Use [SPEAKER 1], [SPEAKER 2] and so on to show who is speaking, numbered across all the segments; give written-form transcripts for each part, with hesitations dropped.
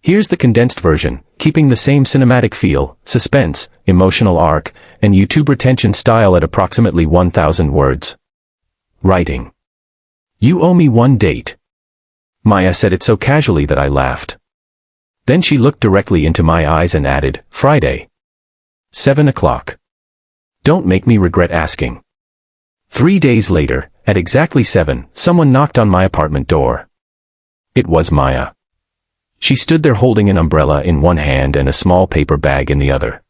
[SPEAKER 1] Here's the condensed version, keeping the same cinematic feel, suspense, emotional arc, and YouTube retention style at approximately 1,000 words. Writing. You owe me one date. Maya said it so casually that I laughed. Then she looked directly into my eyes and added, Friday. 7 o'clock. Don't make me regret asking. 3 days later, at exactly 7, someone knocked on my apartment door. It was Maya. She stood there holding an umbrella in one hand and a small paper bag in the other.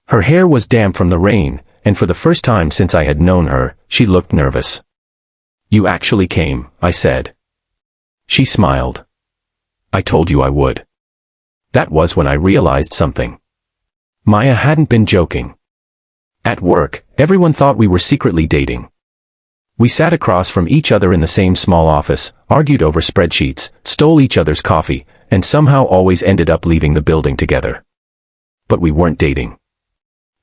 [SPEAKER 1] Her hair was damp from the rain, and for the first time since I had known her, she looked nervous. You actually came, I said. She smiled. I told you I would. That was when I realized something. Maya hadn't been joking. At work, everyone thought we were secretly dating. We sat across from each other in the same small office, argued over spreadsheets, stole each other's coffee, and somehow always ended up leaving the building together. But we weren't dating.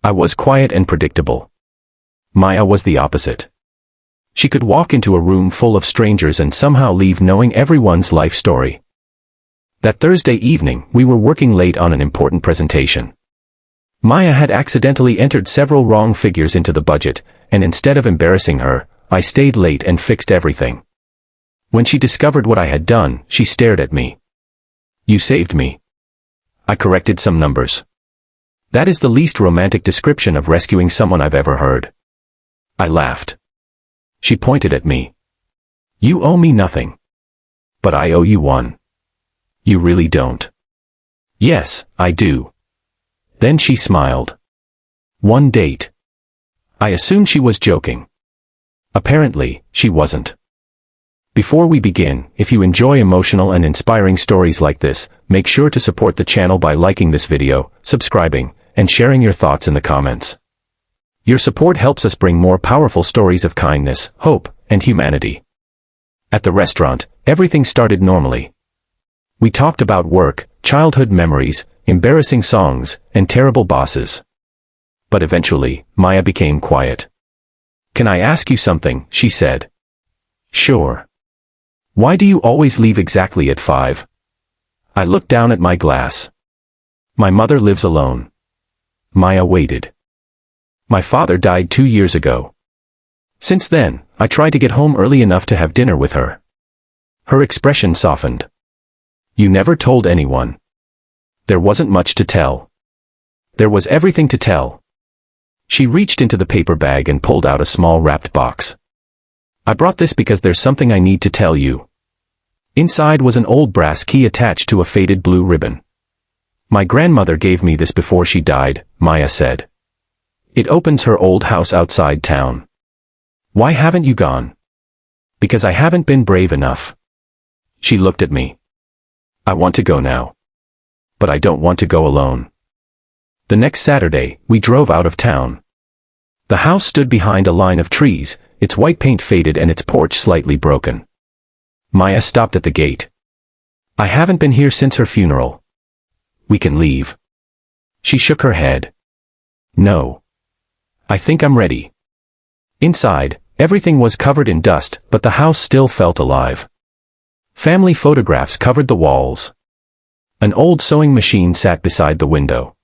[SPEAKER 1] I was quiet and predictable. Maya was the opposite. She could walk into a room full of strangers and somehow leave knowing everyone's life story. That Thursday evening, we were working late on an important presentation. Maya had accidentally entered several wrong figures into the budget, and instead of embarrassing her, I stayed late and fixed everything. When she discovered what I had done, she stared at me. You saved me. I corrected some numbers. That is the least romantic description of rescuing someone I've ever heard. I laughed. She pointed at me. You owe me nothing. But I owe you one. You really don't. Yes, I do. Then she smiled. One date. I assumed she was joking. Apparently, she wasn't. Before we begin, if you enjoy emotional and inspiring stories like this, make sure to support the channel by liking this video, subscribing, and sharing your thoughts in the comments. Your support helps us bring more powerful stories of kindness, hope, and humanity. At the restaurant, everything started normally. We talked about work, childhood memories, embarrassing songs, and terrible bosses. But eventually, Maya became quiet. Can I ask you something? She said. Sure. Why do you always leave exactly at 5? I looked down at my glass. My mother lives alone. Maya waited. My father died 2 years ago. Since then, I tried to get home early enough to have dinner with her. Her expression softened. You never told anyone. There wasn't much to tell. There was everything to tell. She reached into the paper bag and pulled out a small wrapped box. I brought this because there's something I need to tell you. Inside was an old brass key attached to a faded blue ribbon. My grandmother gave me this before she died, Maya said. It opens her old house outside town. Why haven't you gone? Because I haven't been brave enough. She looked at me. I want to go now. But I don't want to go alone. The next Saturday, we drove out of town. The house stood behind a line of trees, its white paint faded and its porch slightly broken. Maya stopped at the gate. I haven't been here since her funeral. We can leave. She shook her head. No. I think I'm ready. Inside, everything was covered in dust, but the house still felt alive. Family photographs covered the walls. An old sewing machine sat beside the window.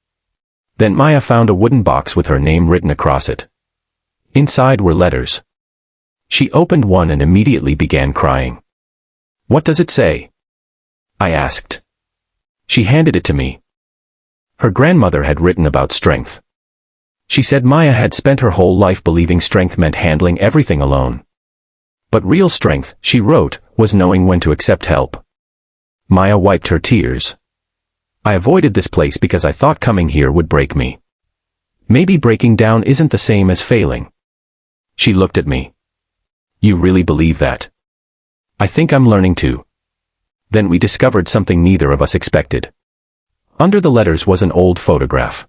[SPEAKER 1] Then Maya found a wooden box with her name written across it. Inside were letters. She opened one and immediately began crying. What does it say? I asked. She handed it to me. Her grandmother had written about strength. She said Maya had spent her whole life believing strength meant handling everything alone. But real strength, she wrote, was knowing when to accept help. Maya wiped her tears. I avoided this place because I thought coming here would break me. Maybe breaking down isn't the same as failing. She looked at me. You really believe that? I think I'm learning to. Then we discovered something neither of us expected. Under the letters was an old photograph.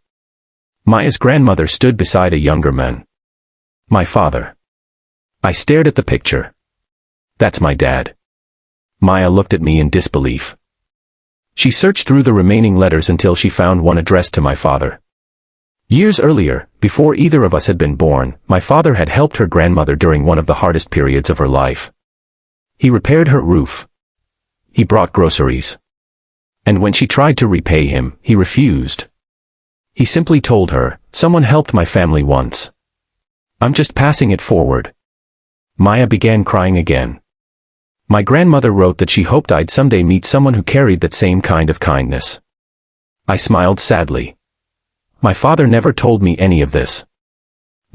[SPEAKER 1] Maya's grandmother stood beside a younger man. My father. I stared at the picture. That's my dad. Maya looked at me in disbelief. She searched through the remaining letters until she found one addressed to my father. Years earlier, before either of us had been born, my father had helped her grandmother during one of the hardest periods of her life. He repaired her roof. He brought groceries. And when she tried to repay him, he refused. He simply told her, "Someone helped my family once. I'm just passing it forward." Maya began crying again. My grandmother wrote that she hoped I'd someday meet someone who carried that same kind of kindness. I smiled sadly. My father never told me any of this.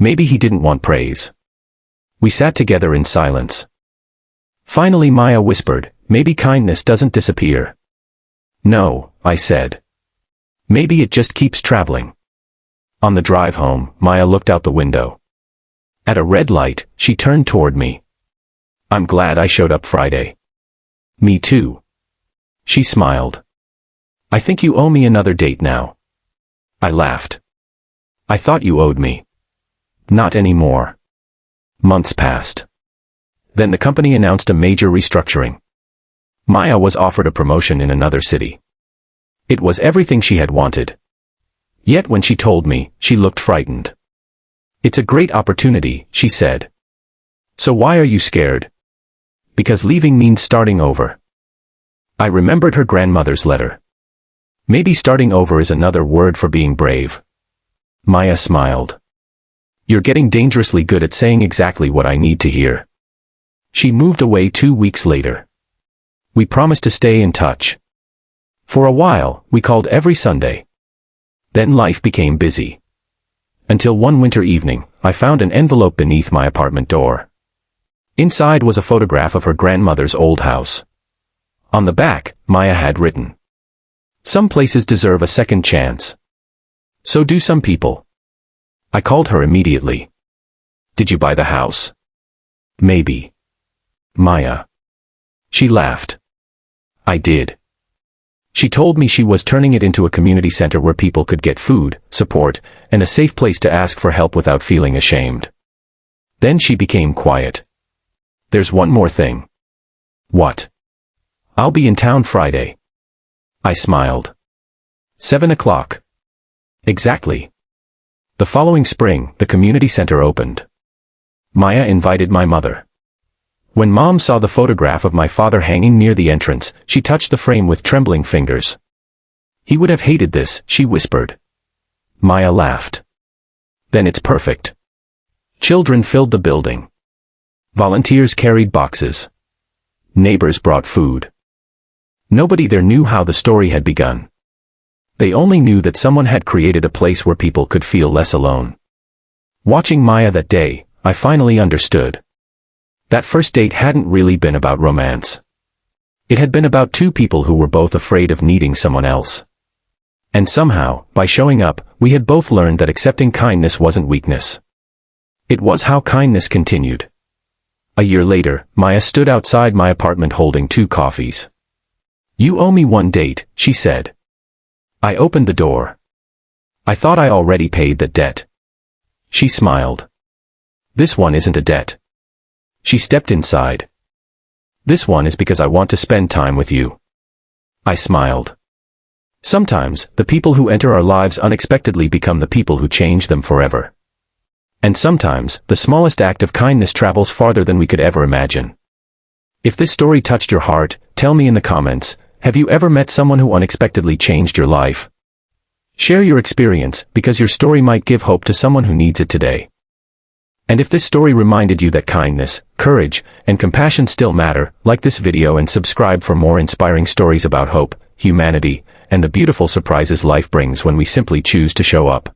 [SPEAKER 1] Maybe he didn't want praise. We sat together in silence. Finally Maya whispered, "Maybe kindness doesn't disappear." "No," I said. "Maybe it just keeps traveling." On the drive home, Maya looked out the window. At a red light, she turned toward me. "I'm glad I showed up Friday." "Me too." She smiled. "I think you owe me another date now." I laughed. "I thought you owed me." "Not anymore." Months passed. Then the company announced a major restructuring. Maya was offered a promotion in another city. It was everything she had wanted. Yet when she told me, she looked frightened. "It's a great opportunity," she said. "So why are you scared?" "Because leaving means starting over." I remembered her grandmother's letter. Maybe starting over is another word for being brave. Maya smiled. "You're getting dangerously good at saying exactly what I need to hear." She moved away 2 weeks later. We promised to stay in touch. For a while, we called every Sunday. Then life became busy. Until one winter evening, I found an envelope beneath my apartment door. Inside was a photograph of her grandmother's old house. On the back, Maya had written, "Some places deserve a second chance. So do some people." I called her immediately. "Did you buy the house?" "Maybe." "Maya." She laughed. "I did." She told me she was turning it into a community center where people could get food, support, and a safe place to ask for help without feeling ashamed. Then she became quiet. "There's one more thing." "What?" "I'll be in town Friday." I smiled. 7 o'clock. Exactly. The following spring, the community center opened. Maya invited my mother. When Mom saw the photograph of my father hanging near the entrance, she touched the frame with trembling fingers. "He would have hated this," she whispered. Maya laughed. "Then it's perfect." Children filled the building. Volunteers carried boxes. Neighbors brought food. Nobody there knew how the story had begun. They only knew that someone had created a place where people could feel less alone. Watching Maya that day, I finally understood. That first date hadn't really been about romance. It had been about two people who were both afraid of needing someone else. And somehow, by showing up, we had both learned that accepting kindness wasn't weakness. It was how kindness continued. A year later, Maya stood outside my apartment holding 2 coffees. "You owe me one date," she said. I opened the door. "I thought I already paid that debt." She smiled. "This one isn't a debt." She stepped inside. "This one is because I want to spend time with you." I smiled. Sometimes, the people who enter our lives unexpectedly become the people who change them forever. And sometimes, the smallest act of kindness travels farther than we could ever imagine. If this story touched your heart, tell me in the comments, have you ever met someone who unexpectedly changed your life? Share your experience, because your story might give hope to someone who needs it today. And if this story reminded you that kindness, courage, and compassion still matter, like this video and subscribe for more inspiring stories about hope, humanity, and the beautiful surprises life brings when we simply choose to show up.